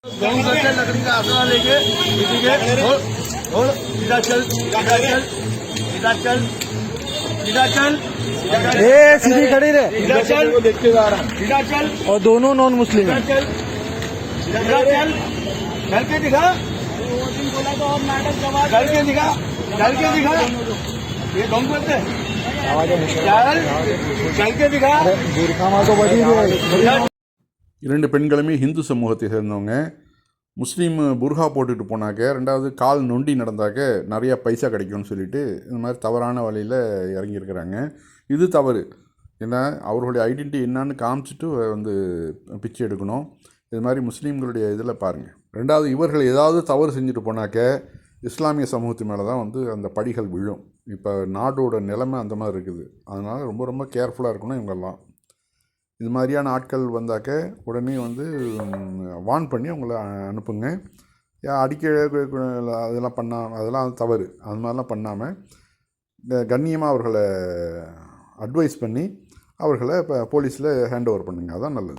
गाँव करके लकड़ी का आसरा लेके किसी के और इधर चल इधर चल इधर चल ए सीधी खड़ी रहे। इधर चल देखते जा रहा इधर चल और दोनों नॉन मुस्लिम इधर हैं। चल चल के दिखा बोला तो और नाटक करके दिखा ये गाँव करते चल के दिखा तो बड़ी है। இரண்டு பெண்களுமே இந்து சமூகத்தை சேர்ந்தவங்க. முஸ்லீம் புர்ஹா போட்டுட்டு போனாக்க, ரெண்டாவது கால் நொண்டி நடந்தாக்க நிறையா பைசா கிடைக்கும்னு சொல்லிட்டு இந்த மாதிரி தவறான வழியில் இறங்கியிருக்கிறாங்க. இது தவறு. ஏன்னா அவர்களுடைய ஐடென்டிட்டி என்னான்னு காமிச்சிட்டு வந்து பிச்சை எடுக்கணும். இது மாதிரி முஸ்லீம்களுடைய இதில் பாருங்கள். ரெண்டாவது, இவர்கள் ஏதாவது தவறு செஞ்சுட்டு போனாக்க இஸ்லாமிய சமூகத்து மேலே தான் வந்து அந்த படிகள் விழும். இப்போ நாடோட நிலைமை அந்த மாதிரி இருக்குது. அதனால் ரொம்ப ரொம்ப கேர்ஃபுல்லாக இருக்கணும் இவங்கெல்லாம். இது மாதிரியான ஆட்கள் வந்தாக்க உடனே வந்து வார்ன் பண்ணி அவங்கள அனுப்புங்க. அடிக்க அதெல்லாம் அதெல்லாம் தவறு. அது மாதிரிலாம் பண்ணாமல் கண்ணியமாக அவர்களை அட்வைஸ் பண்ணி அவர்களை இப்போ போலீஸில் ஹேண்ட் ஓவர் பண்ணுங்க. அதான் நல்லது.